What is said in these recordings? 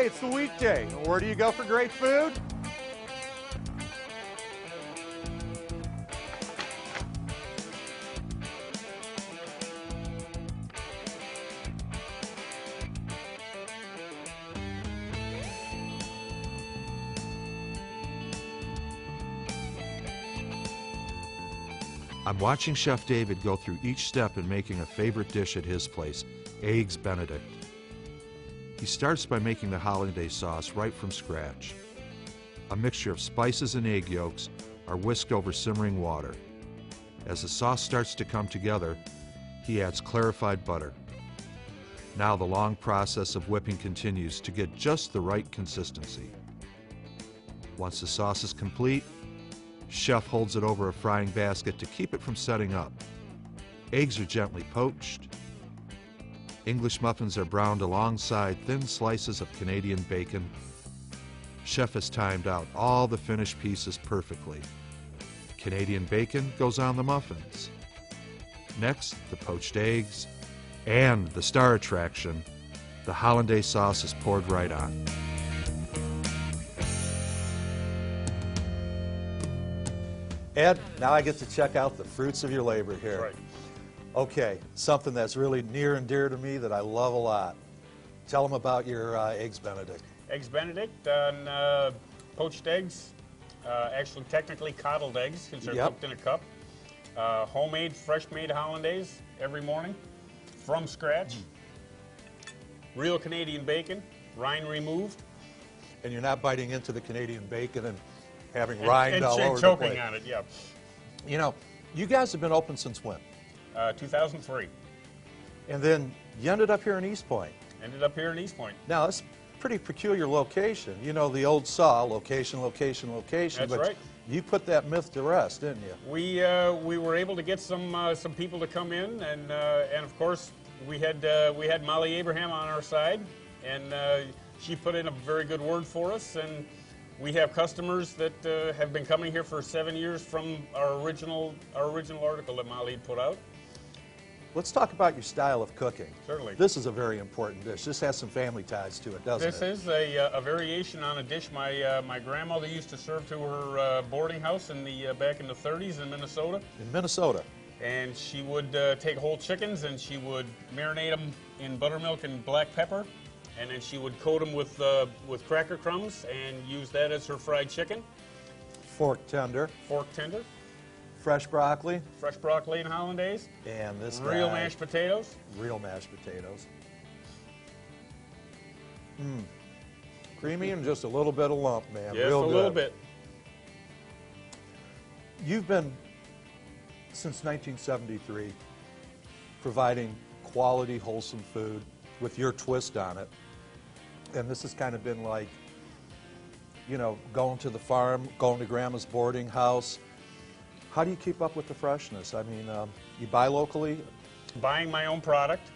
Hey, it's the weekday. Where do you go for great food? I'm watching Chef David go through each step in making a favorite dish at his place, Eggs Benedict. He starts by making the hollandaise sauce right from scratch. A mixture of spices and egg yolks are whisked over simmering water. As the sauce starts to come together, he adds clarified butter. Now the long process of whipping continues to get just the right consistency. Once the sauce is complete, Chef holds it over a frying basket to keep it from setting up. Eggs are gently poached. English muffins are browned alongside thin slices of Canadian bacon. Chef has timed out all the finished pieces perfectly. Canadian bacon goes on the muffins. Next, the poached eggs, and the star attraction, the hollandaise sauce is poured right on. Ed, now I get to check out the fruits of your labor here. That's right. Okay, something that's really near and dear to me that I love a lot. Tell them about your Eggs Benedict. Eggs Benedict on poached eggs, actually technically coddled eggs because they're cooked in a cup. Homemade, fresh-made hollandaise every morning from scratch. Real Canadian bacon, rind removed. And you're not biting into the Canadian bacon and having rind all over the choking place. on it, yeah. You know, you guys have been open since when? 2003. And then you ended up here in East Point. Ended up here in East Point. Now, it's a pretty peculiar location. You know, the old saw, location, location, location. That's but right. You put that myth to rest, didn't you? We were able to get some people to come in, and of course we had Molly Abraham on our side, and she put in a very good word for us, and we have customers that have been coming here for 7 years from our original article that Molly put out. Let's talk about your style of cooking. Certainly. This is a very important dish. This has some family ties to it, doesn't it? This is a variation on a dish my grandmother used to serve to her boarding house in back in the 30s in Minnesota. In Minnesota. And she would take whole chickens and she would marinate them in buttermilk and black pepper, and then she would coat them with cracker crumbs and use that as her fried chicken. Fork tender. Fork tender. Fresh broccoli. Fresh broccoli and hollandaise. And this real guy, mashed potatoes. Real mashed potatoes. Creamy and just a little bit of lump, man. Just real a good. little bit. You've been, since 1973, providing quality, wholesome food with your twist on it. And this has kind of been like, you know, going to the farm, going to grandma's boarding house. How do you keep up with the freshness? I mean, you buy locally? Buying my own product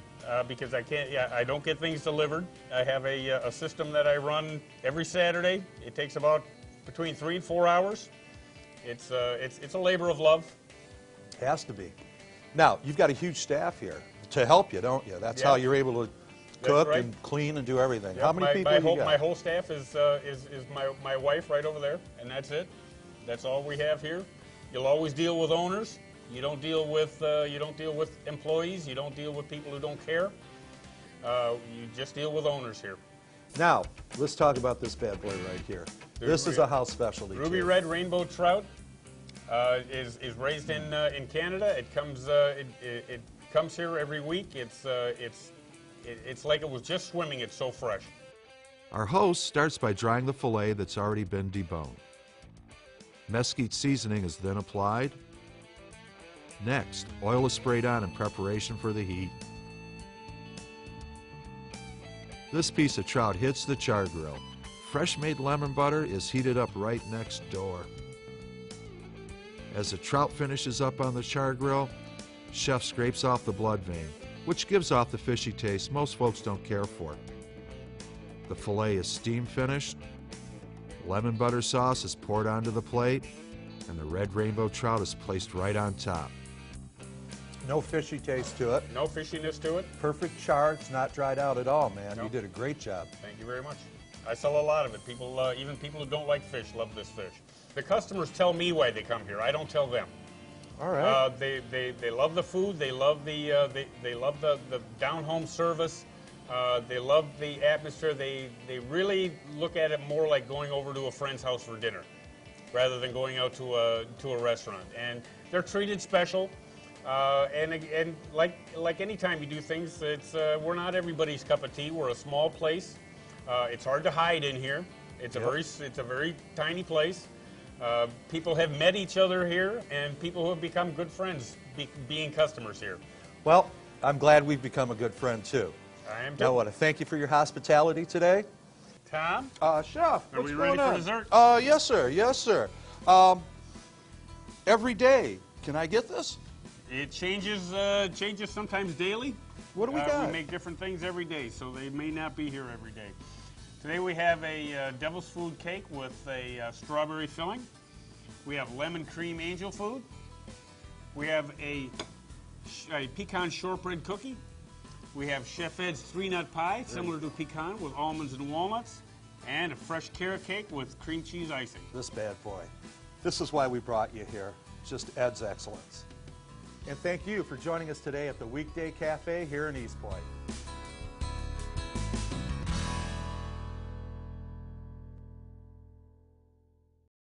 because I can't. Yeah, I don't get things delivered. I have a system that I run every Saturday. It takes about between 3 and 4 hours. It's a labor of love. Has to be. Now, you've got a huge staff here to help you, don't you? That's how you're able to cook right. and clean and do everything. Yep, How many people do you got? My whole staff is my wife right over there, and that's it. That's all we have here. You'll always deal with owners. You don't deal with employees. You don't deal with people who don't care. You just deal with owners here. Now, let's talk about this bad boy right here. This is a house specialty. Ruby red rainbow trout is raised in Canada. It comes here every week. It's like it was just swimming. It's so fresh. Our host starts by drying the fillet that's already been deboned. Mesquite seasoning is then applied. Next, oil is sprayed on in preparation for the heat. This piece of trout hits the char grill. Fresh-made lemon butter is heated up right next door. As the trout finishes up on the char grill, Chef scrapes off the blood vein, which gives off the fishy taste most folks don't care for. The fillet is steam finished. Lemon butter sauce is poured onto the plate, and the red rainbow trout is placed right on top. No fishy taste to it. No fishiness to it. Perfect char. It's not dried out at all, man. No. You did a great job. Thank you very much. I sell a lot of it. People, even people who don't like fish, love this fish. The customers tell me why they come here. I don't tell them. All right. They love the food. They love they love the down home service. They love the atmosphere. They really look at it more like going over to a friend's house for dinner, rather than going out to a restaurant. And they're treated special. And like any time you do things, it's we're not everybody's cup of tea. We're a small place. It's hard to hide in here. It's a very tiny place. People have met each other here, and people who have become good friends being customers here. Well, I'm glad we've become a good friend too. I am too. I want to thank you for your hospitality today. Tom, Chef, are we ready for dessert? Yes, sir. Yes, sir. Every day, can I get this? It changes sometimes daily. What do we got? We make different things every day, so they may not be here every day. Today we have a devil's food cake with a strawberry filling. We have lemon cream angel food. We have a pecan shortbread cookie. We have Chef Ed's 3-nut pie, similar to pecan, with almonds and walnuts. And a fresh carrot cake with cream cheese icing. This bad boy. This is why we brought you here. Just Ed's excellence. And thank you for joining us today at the Weekday Cafe here in East Point.